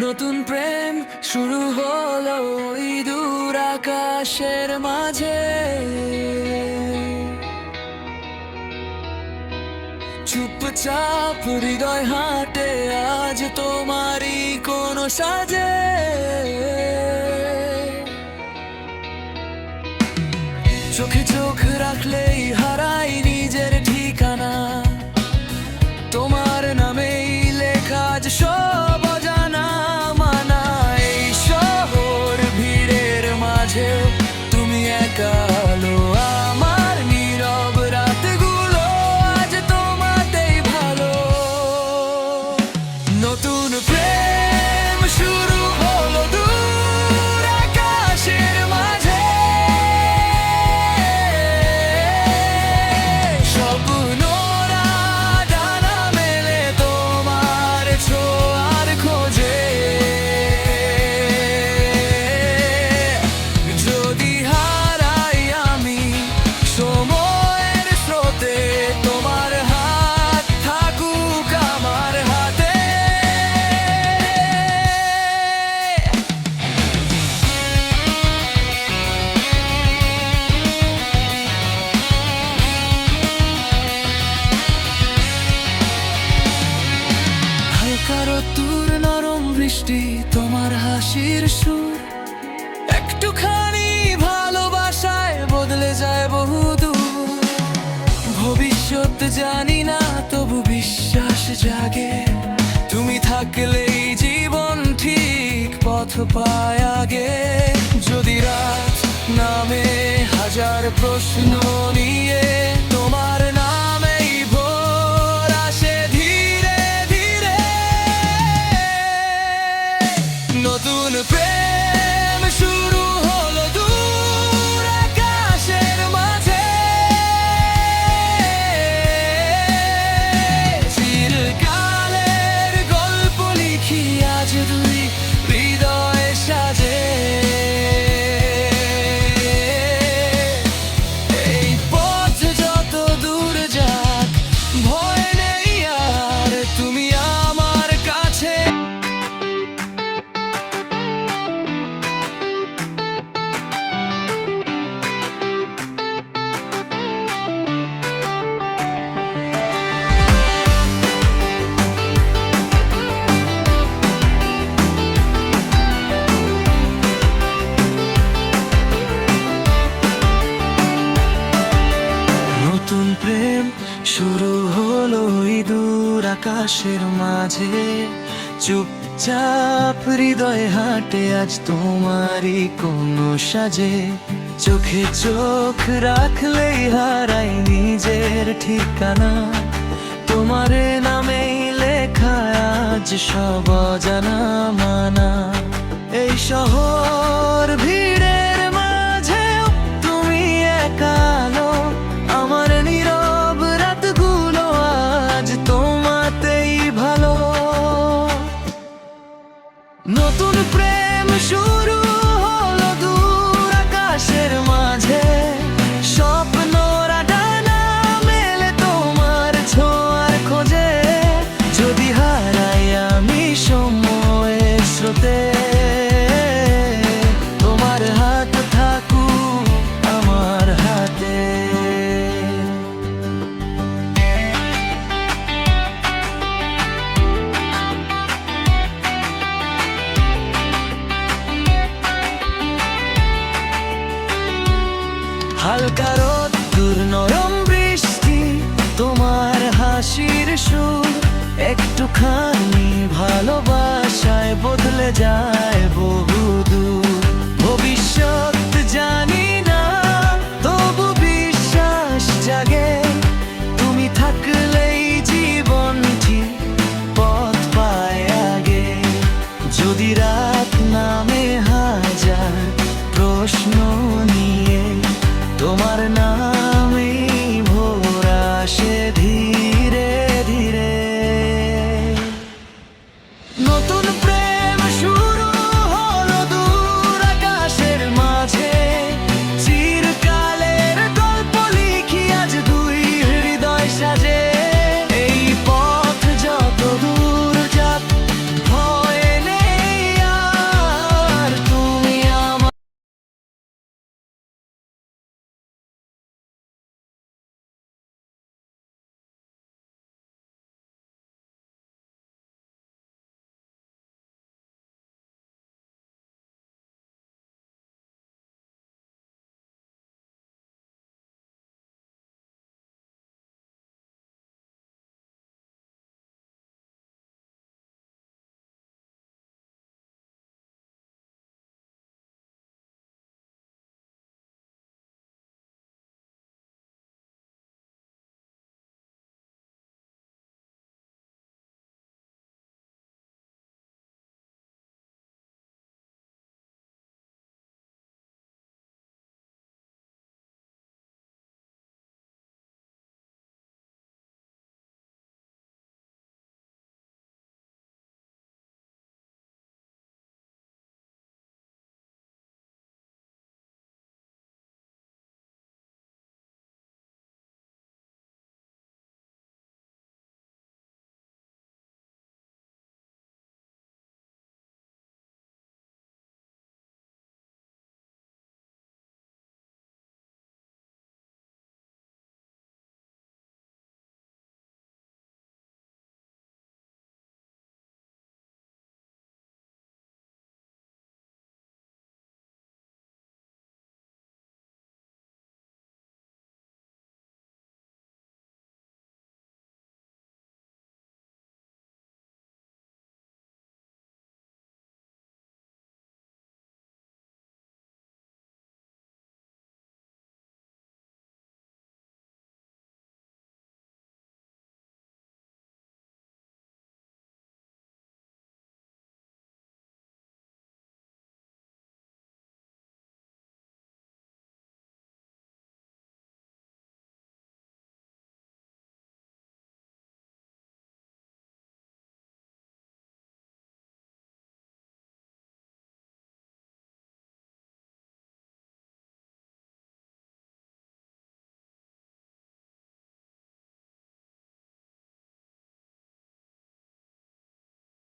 নতুন প্রেম শুরু হলো ওই দূর আকাশের মাঝে। চুপচাপ হৃদয় হাঁটে আজ তোমারই কোনো সাজে। চোখে চোখ রাখলেই হারাই নিজের ঠিকানা। তোমার নামেই লেখা আজ সব অজানা মানা। এই শহর ভিড়ের মাঝে তুমি একা আলো, আমার নীরব রাতগুলো আজ তোমাতেই ভালো। নতুন প্রেম শুরু হলো দূর আকাশের মাঝে। স্বপ্নরা ডানা মেলে তোমার ছোঁয়ার খোঁজে। যদি হারাই আমি সময়ের স্রোতে, তোমার হাত থাকুক আমার হাতে। হালকা রোদ্দুর, নরম বৃষ্টি, তোমার হাসির সুর, একটুখানি ভালোবাসায় বদলে যায় বহুদূর। ভবিষ্যৎ জানি না তবু বিশ্বাস জাগে, তুমি থাকলেই জীবন ঠিক পথ পায় আগে। যদি রাত নামে হাজার প্রশ্ন নিয়ে, তোমার নামেই ভোর আসে ধীরে ধীরে। নতুন প্রেম শুরু হলো দূর আকাশের মাঝে। চিরকালের গল্প লিখি আজ দুই হৃদয় সাজে। এই পথ যত দূর যাক ভয় নেই আর, তুমি আমার কাছে। নতুন প্রেম শুরু হলো ওই দূর আকাশের মাঝে। চুপচাপ হৃদয় হাঁটে আজ তোমারই কোনো সাজে। চোখে চোখ রাখলেই হারাই নিজের ঠিকানা। তোমার নামেই লেখা আজ সব অজানা মানা। এই শহর ভিড়ের মাঝেও তুমি একা আলো, আমার নীরব রাতগুলো আজ তোমাতেই ভালো। নতুন প্রেম শুরু হলো দূর আকাশের মাঝে। স্বপ্নরা ডানা মেলে তোমার ছোঁয়ার খোঁজে। যদি হারাই আমি সময়ের স্রোতে, তোমার হাত থাকুক আমার হাতে। হালকা রোদ্দুর, নরম বৃষ্টি, তোমার হাসির সুর, একটুখানি ভালোবাসায় বদলে যায়